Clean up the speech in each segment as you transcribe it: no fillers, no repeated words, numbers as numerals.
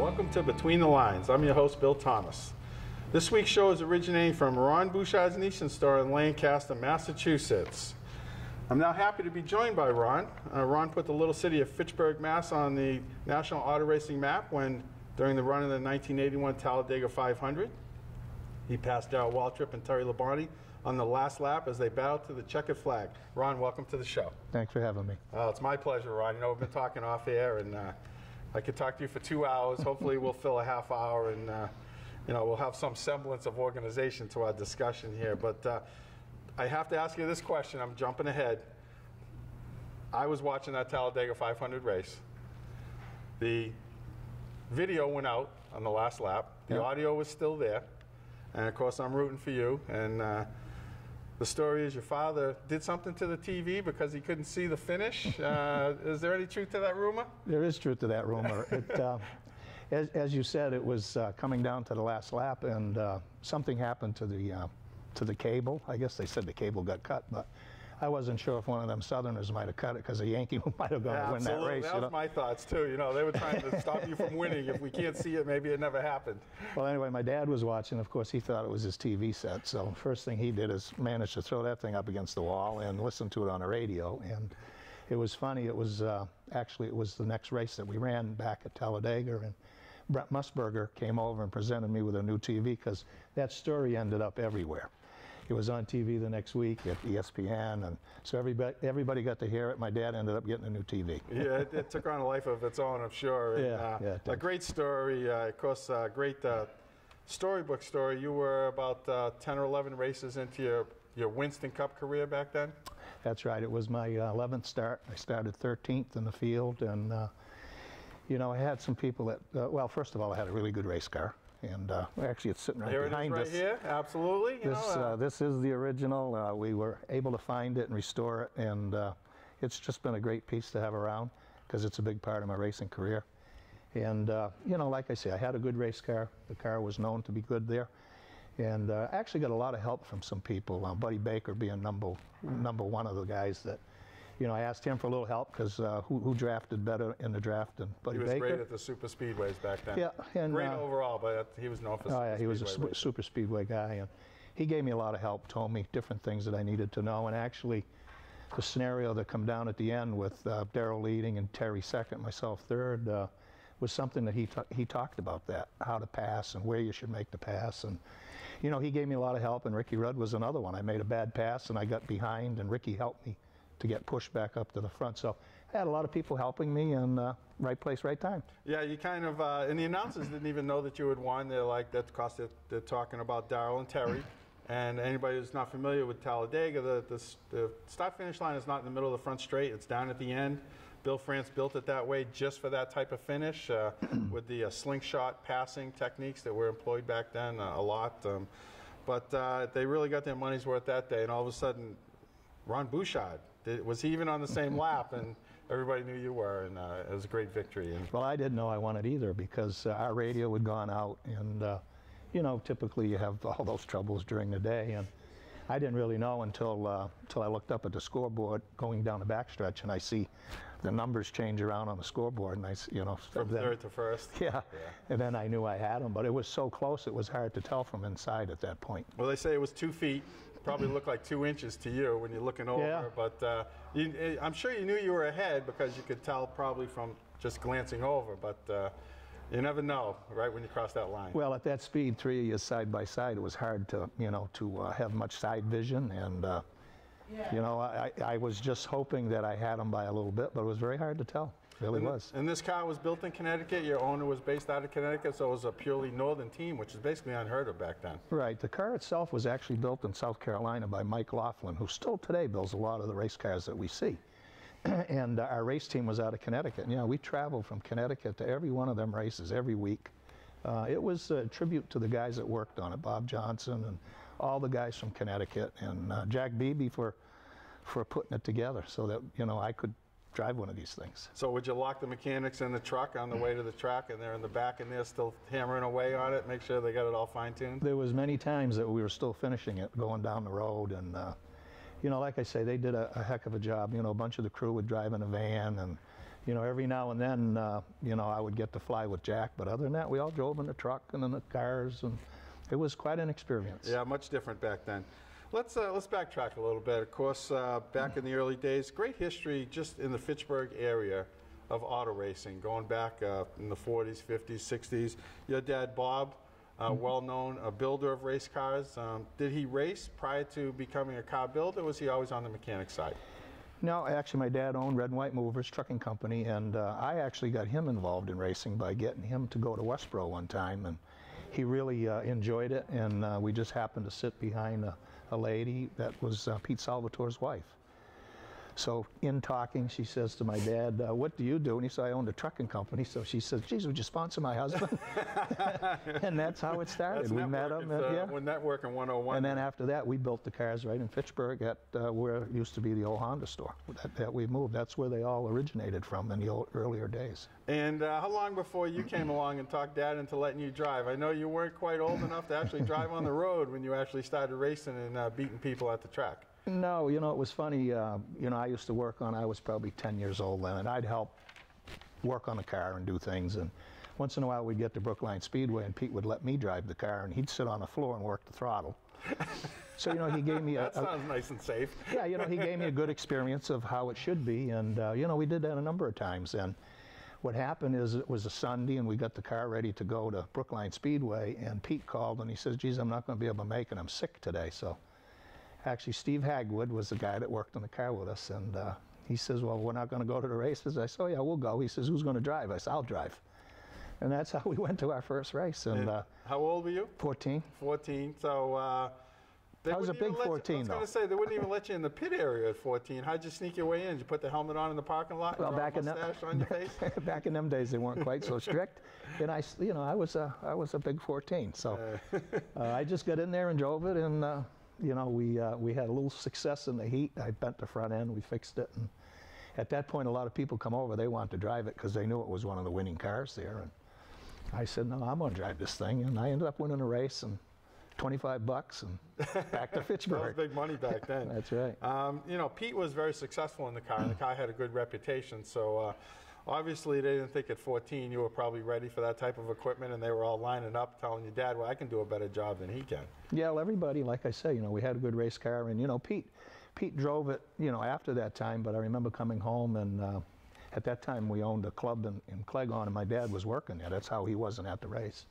Welcome to Between the Lines. I'm your host, Bill Thomas. This week's show is originating from Ron Bouchard's Nissan store in Lancaster, Massachusetts. I'm now happy to be joined by Ron. Ron put the little city of Fitchburg, Mass. On the National Auto Racing map during the run of the 1981 Talladega 500. He passed Darrell Waltrip and Terry Labonte on the last lap as they battled to the checkered flag. Ron, welcome to the show. Thanks for having me. It's my pleasure, Ron. You know, we've been talking off air, and I could talk to you for 2 hours. Hopefully we'll fill a half hour, and you know, we'll have some semblance of organization to our discussion here. But I have to ask you this question. I'm jumping ahead. I was watching that Talladega 500 race. The video went out on the last lap. The audio was still there. And of course, I'm rooting for you. And the story is your father did something to the TV because he couldn't see the finish. Is there any truth to that rumor? There is truth to that rumor. As you said, it was coming down to the last lap, and something happened to the cable. I guess they said the cable got cut, but I wasn't sure if one of them Southerners might have cut it because a Yankee might have gone to win that race. That was my thoughts too. You know, they were trying to stop you from winning. If we can't see it, maybe it never happened. Well, anyway, my dad was watching. Of course, he thought it was his TV set. So first thing he did is manage to throw that thing up against the wall and listen to it on the radio. And it was funny. It was actually it was the next race that we ran back at Talladega, and Brent Musburger came over and presented me with a new TV because that story ended up everywhere. It was on TV the next week at ESPN, and so everybody got to hear it. My dad ended up getting a new TV. Yeah, it took on a life of its own, I'm sure. And, a great story, of course, great storybook story. You were about 10 or 11 races into your Winston Cup career back then? That's right. It was my 11th start. I started 13th in the field, and you know, I had some people that, well, first of all, I had a really good race car. And actually, it's sitting right behind us. Here, absolutely. This is the original. We were able to find it and restore it, and it's just been a great piece to have around because it's a big part of my racing career. And you know, like I say, I had a good race car. The car was known to be good there, and I actually got a lot of help from some people. Buddy Baker being number one of the guys that. You know, I asked him for a little help because who drafted better in the draft than Buddy Baker? He was great at the super speedways back then. Yeah, and great overall, but he was known for. Oh yeah, he was a super speedway guy, and he gave me a lot of help. Told me different things that I needed to know, and actually, the scenario that come down at the end with Darrell leading and Terry second, myself third, was something that he talked about that, how to pass and where you should make the pass, and you know, he gave me a lot of help. And Ricky Rudd was another one. I made a bad pass and I got behind, and Ricky helped me to get pushed back up to the front. So I had a lot of people helping me, and right place, right time. Yeah, you kind of, and the announcers didn't even know that you had won. They're like, that's because they're talking about Darrell and Terry. And anybody who's not familiar with Talladega, the start-finish line is not in the middle of the front straight. It's down at the end. Bill France built it that way just for that type of finish with the slingshot passing techniques that were employed back then a lot. But they really got their money's worth that day, and all of a sudden, Ron Bouchard, was he even on the same lap? And everybody knew you were, and it was a great victory. Well, I didn't know I won it either because our radio had gone out, and you know, typically you have all those troubles during the day, and I didn't really know until I looked up at the scoreboard going down the backstretch, and I see the numbers change around on the scoreboard, and you know, from third to first. Yeah, and then I knew I had them, but it was so close it was hard to tell from inside at that point. Well, they say it was 2 feet. Probably looked like 2 inches to you when you're looking over, yeah. But I'm sure you knew you were ahead because you could tell probably from just glancing over, but you never know, right, when you cross that line. Well, at that speed, 3 of you side by side, it was hard to, you know, to have much side vision, and you know, I was just hoping that I had them by a little bit, but it was very hard to tell. It really was. And this car was built in Connecticut. Your owner was based out of Connecticut, so it was a purely northern team, which is basically unheard of back then. Right. The car itself was actually built in South Carolina by Mike Laughlin, who still today builds a lot of the race cars that we see. And our race team was out of Connecticut. And, you know, we traveled from Connecticut to every one of them races every week. It was a tribute to the guys that worked on it, Bob Johnson and all the guys from Connecticut, and Jack Beebe for putting it together so that, you know, I could drive one of these things. So would you lock the mechanics in the truck on the way to the track, and they're in the back and they're still hammering away on it, make sure they got it all fine-tuned? There was many times that we were still finishing it, going down the road, and you know, like I say, they did a heck of a job. You know, a bunch of the crew would drive in a van, and you know, every now and then, you know, I would get to fly with Jack, but other than that, we all drove in the truck and in the cars, and it was quite an experience. Yeah, much different back then. Let's backtrack a little bit. Of course, back in the early days, great history just in the Fitchburg area of auto racing, going back in the 40s, 50s, 60s. Your dad, Bob, well-known, a builder of race cars. Did he race prior to becoming a car builder, or was he always on the mechanic side? No, actually, my dad owned Red and White Movers Trucking Company, and I actually got him involved in racing by getting him to go to Westboro one time, and he really enjoyed it, and we just happened to sit behind a lady that was Pete Salvatore's wife. So in talking, she says to my dad, what do you do? And he said, I owned a trucking company. So she says, geez, would you sponsor my husband? And that's how it started. That's we met him. yeah. We're networking 101. And then after that, we built the cars right in Fitchburg at where it used to be the old Honda store that we moved. That's where they all originated from in the earlier days. And how long before you came along and talked Dad into letting you drive? I know you weren't quite old enough to actually drive on the road when you actually started racing and beating people at the track. No, you know, it was funny. You know, I used to work on, I was probably 10 years old then, and I'd help work on the car and do things. And once in a while, we'd get to Brookline Speedway, and Pete would let me drive the car, and he'd sit on the floor and work the throttle. So, you know, he gave me that sounds nice and safe. Yeah, you know, he gave me a good experience of how it should be. And, you know, we did that a number of times. And what happened is it was a Sunday, and we got the car ready to go to Brookline Speedway, and Pete called, and he says, geez, I'm not going to be able to make it. I'm sick today. So actually, Steve Hagwood was the guy that worked on the car with us, and he says, well, we're not going to go to the races. I said, oh, yeah, we'll go. He says, who's going to drive? I said, I'll drive. And that's how we went to our first race. And how old were you? 14. 14. So I was a big 14, though. I was going to say, they wouldn't even let you in the pit area at 14. How'd you sneak your way in? Did you put the helmet on in the parking lot? Well, back in them days, they weren't quite so strict. And I, you know, I was a big 14. So I just got in there and drove it, and you know, we had a little success in the heat. I bent the front end, we fixed it, and at that point, a lot of people come over. They wanted to drive it because they knew it was one of the winning cars there. And I said, no, I'm going to drive this thing, and I ended up winning a race and $25 and back to Fitchburg. That was big money back then. That's right. You know, Pete was very successful in the car, and the car had a good reputation. So obviously, they didn't think at 14 you were probably ready for that type of equipment, and they were all lining up telling you, Dad, well, I can do a better job than he can. Yeah, well, everybody, like I say, you know, we had a good race car, and, you know, Pete drove it, you know, after that time, but I remember coming home, and at that time we owned a club in Clegon, and my dad was working there. That's how he wasn't at the race.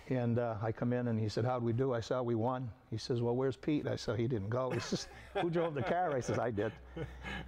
And I come in, and he said, how'd we do? I said, we won. He says, well, where's Pete? I said, he didn't go. He says, who drove the car? I says, I did.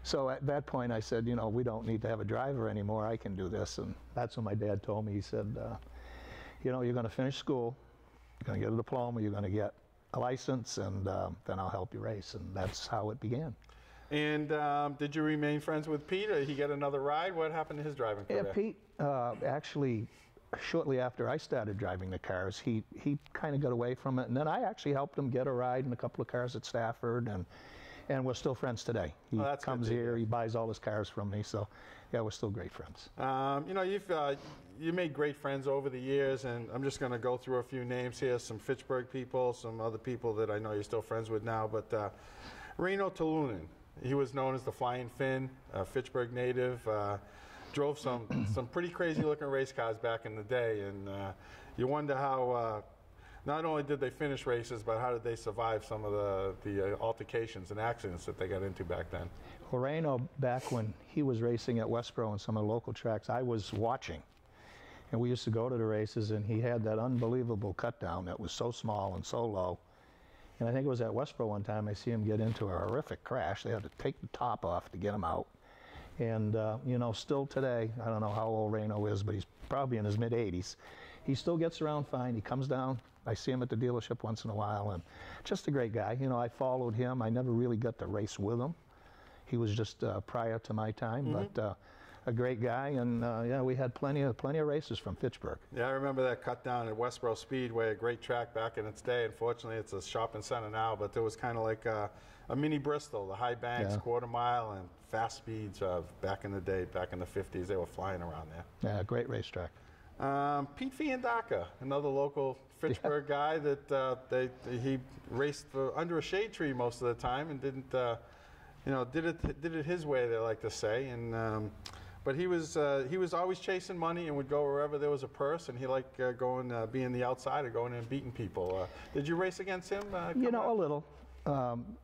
So at that point, I said, you know, we don't need to have a driver anymore. I can do this. And that's when my dad told me. He said, you know, you're going to finish school. You're going to get a diploma. You're going to get a license, and then I'll help you race. And that's how it began. And did you remain friends with Pete, or did he get another ride? What happened to his driving career? Yeah, Pete actually, shortly after I started driving the cars, he kind of got away from it, and then I actually helped him get a ride in a couple of cars at Stafford, and we're still friends today. He comes here, he buys all his cars from me, so yeah, we're still great friends. You know, you made great friends over the years, and I'm just going to go through a few names here, some Fitchburg people, some other people that I know you're still friends with now, but Reno Tulunen, he was known as the Flying Finn, a Fitchburg native, drove some pretty crazy looking race cars back in the day, and you wonder how not only did they finish races, but how did they survive some of the altercations and accidents that they got into back then? Well, Reno, back when he was racing at Westboro and some of the local tracks, I was watching, and we used to go to the races, and he had that unbelievable cut down that was so small and so low. And I think it was at Westboro one time I see him get into a horrific crash. They had to take the top off to get him out. And, you know, still today, I don't know how old Reno is, but he's probably in his mid-80s. He still gets around fine. He comes down. I see him at the dealership once in a while, and just a great guy. You know, I followed him. I never really got to race with him. He was just prior to my time, but a great guy, and yeah, we had plenty of races from Fitchburg. Yeah, I remember that cut down at Westboro Speedway, a great track back in its day. Unfortunately, it's a shopping center now, but there was kind of like a mini Bristol, the high banks, quarter mile, and fast speeds back in the day, back in the 50s. They were flying around there. Yeah, great racetrack. Pete Fiandaca, another local Fitchburg guy that he raced under a shade tree most of the time and didn't, you know, did it his way, they like to say. And But he was always chasing money and would go wherever there was a purse, and he liked being the outsider, going in and beating people. Did you race against him? You know, a little.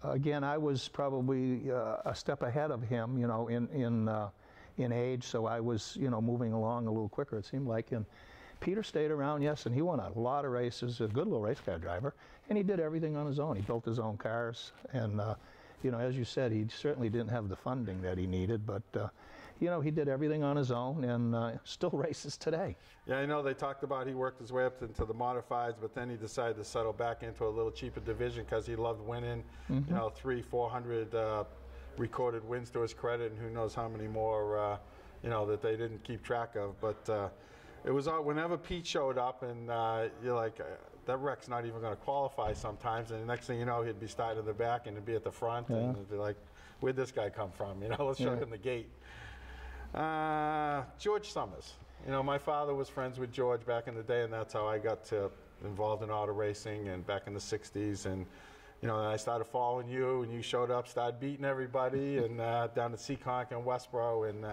Again, I was probably a step ahead of him, you know, in age, so I was, you know, moving along a little quicker, it seemed like. And Peter stayed around, yes, and he won a lot of races, a good little race car driver, and he did everything on his own. He built his own cars, and, you know, as you said, he certainly didn't have the funding that he needed, but, you know, he did everything on his own and still races today. Yeah, I know they talked about he worked his way up into the modifieds, but then he decided to settle back into a little cheaper division because he loved winning, you know, 300-400 recorded wins to his credit, and who knows how many more, you know, that they didn't keep track of. But it was whenever Pete showed up, and you're like, that wreck's not even going to qualify sometimes, and the next thing you know, he'd be starting in the back and he'd be at the front, and it'd be like, where'd this guy come from? You know, let's show him the gate. George Summers. You know, my father was friends with George back in the day, and that's how I got involved in auto racing, and back in the 60s. And, you know, I started following you, and you showed up, started beating everybody, and down at Seekonk and Westboro. And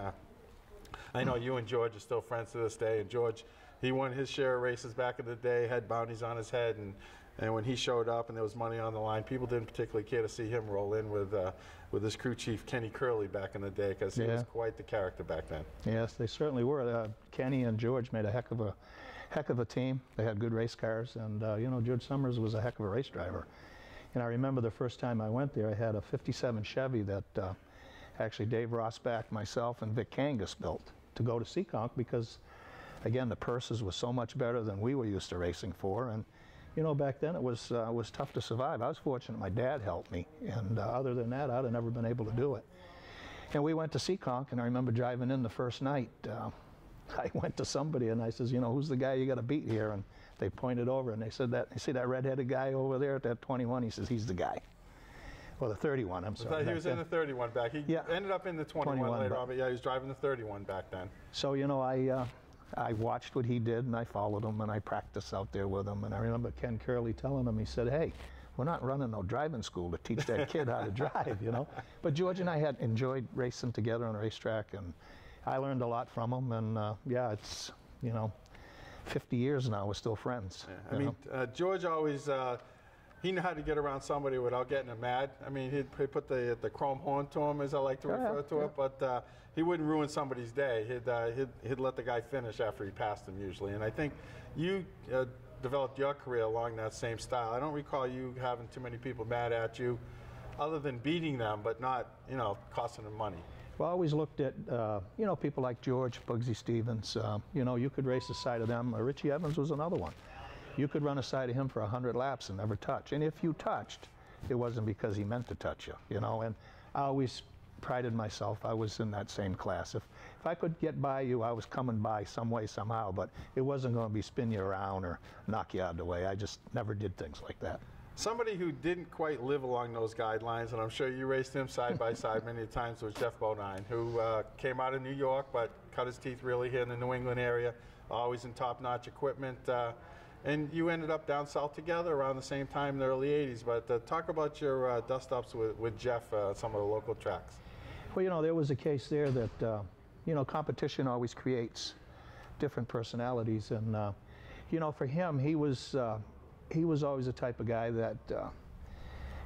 I know you and George are still friends to this day. And George, he won his share of races back in the day, had bounties on his head, and when he showed up and there was money on the line, people didn't particularly care to see him roll in with his crew chief, Kenny Curley, back in the day, because he was quite the character back then. Yes, they certainly were. Kenny and George made a heck of a team. They had good race cars, and you know, George Summers was a heck of a race driver. And I remember the first time I went there, I had a '57 Chevy that actually Dave Rossback, myself, and Vic Kangas built to go to Seekonk, because, again, the purses were so much better than we were used to racing for. And you know, back then it was tough to survive. I was fortunate my dad helped me, and other than that, I'd have never been able to do it. And we went to Seekonk, and I remember driving in the first night. I went to somebody and I says, you know, who's the guy you got to beat here? And they pointed over and they said that, you see that redheaded guy over there at that 21? He says, he's the guy. Or the 31, I'm sorry. He was in the 31 back. He ended up in the 21 later on, but yeah, he was driving the 31 back then. So, you know, I watched what he did, and I followed him, and I practiced out there with him. And I remember Ken Curley telling him, he said, hey, we're not running no driving school to teach that kid how to drive, you know. But George and I had enjoyed racing together on a racetrack, and I learned a lot from him. And yeah, it's, you know, 50 years now, we're still friends. Yeah. I mean, George always, he knew how to get around somebody without getting him mad. I mean, he'd put the chrome horn to him, as I like to refer to it, but he wouldn't ruin somebody's day. He'd let the guy finish after he passed him usually. And I think you developed your career along that same style. I don't recall you having too many people mad at you, other than beating them, but not, you know, costing them money. Well, I always looked at, you know, people like George, Bugsy Stevens. You know, you could race aside of them. Richie Evans was another one. You could run aside of him for 100 laps and never touch. And if you touched, it wasn't because he meant to touch you, you know. And I always prided myself, I was in that same class. If I could get by you, I was coming by some way, somehow, but it wasn't going to be spin you around or knock you out of the way. I just never did things like that. Somebody who didn't quite live along those guidelines, and I'm sure you raced him side by side many times, was Jeff Bodine, who came out of New York but cut his teeth really here in the New England area, always in top-notch equipment. And you ended up down south together around the same time in the early 80s. But talk about your dust-ups with Jeff at some of the local tracks. Well, you know, there was a case there that, you know, competition always creates different personalities. And, you know, for him, he was always the type of guy that,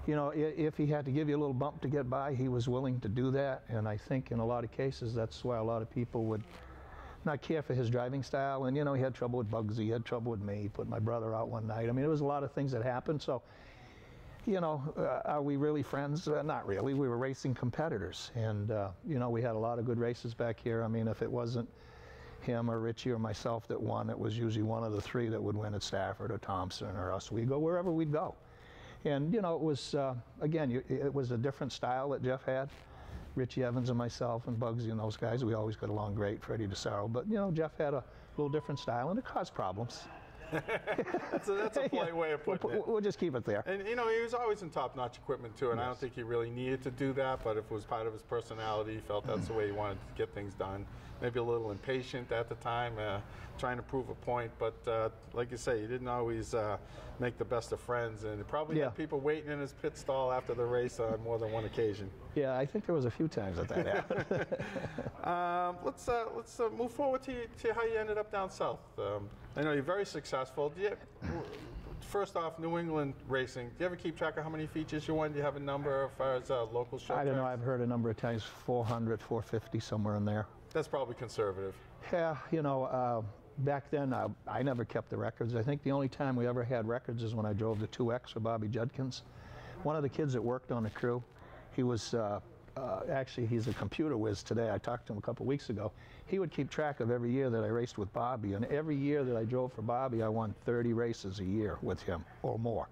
you know, if he had to give you a little bump to get by, he was willing to do that. And I think in a lot of cases, that's why a lot of people would not care for his driving style. And, you know, he had trouble with Bugsy, he had trouble with me, he put my brother out one night. I mean, there was a lot of things that happened. So, you know, are we really friends? Not really. We were racing competitors. And, you know, we had a lot of good races back here. I mean, if it wasn't him or Richie or myself that won, it was usually one of the three that would win at Stafford or Thompson or us. We'd go wherever we'd go. And, you know, it was, again, it was a different style that Jeff had. Richie Evans and myself and Bugsy and those guys, we always got along great, Freddie DeSaro. But, you know, Jeff had a little different style, and it caused problems. That's a polite way of putting it. We'll just keep it there. And, you know, he was always in top-notch equipment, too, and I don't think he really needed to do that, but if it was part of his personality, he felt that's the way he wanted to get things done. Maybe a little impatient at the time, trying to prove a point, but like you say, he didn't always make the best of friends, and probably had people waiting in his pit stall after the race on more than one occasion. Yeah, I think there was a few times that happened. Let's move forward to how you ended up down south. I know you're very successful. First off, New England racing. Do you ever keep track of how many features you won? Do you have a number as far as local show I don't know. tracks? I've heard a number of times, 400, 450, somewhere in there. That's probably conservative. Yeah, you know, back then I never kept the records. I think the only time we ever had records is when I drove the 2X for Bobby Judkins. One of the kids that worked on the crew, he was actually, he's a computer whiz today. I talked to him a couple weeks ago. He would keep track of every year that I raced with Bobby, and every year that I drove for Bobby, I won 30 races a year with him or more.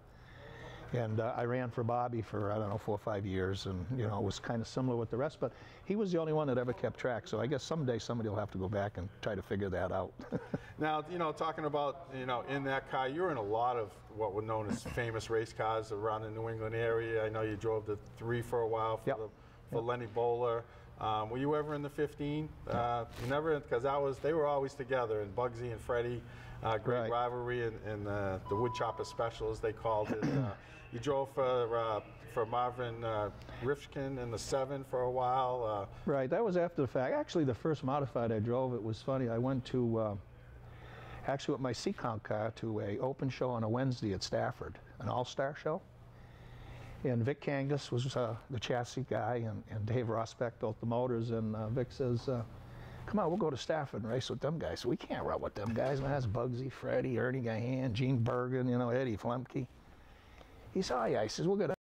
And I ran for Bobby for, I don't know, 4 or 5 years, and, you know, it was kind of similar with the rest, but he was the only one that ever kept track, so I guess someday somebody will have to go back and try to figure that out. Now, you know, talking about, you know, in that car, you were in a lot of what were known as famous race cars around the New England area. I know you drove the 3 for a while for Lenny Bowler. Were you ever in the 15? You never, because they were always together, and Bugsy and Freddie, great rivalry, and the Woodchopper Special, as they called it. You drove for Marvin Rifkin in the 7 for a while. Right, that was after the fact. Actually, the first modified I drove, it was funny. I went to, actually with my Seacount car, to a open show on a Wednesday at Stafford, an all-star show. And Vic Kangas was the chassis guy, and Dave Rosbeck built the motors, and Vic says, come on, we'll go to Stafford and race with them guys. We can't run with them guys, man. That's Bugsy, Freddie, Ernie Gahan, Gene Bergen, you know, Eddie Flemke. He said, oh yeah, he says, we'll go down.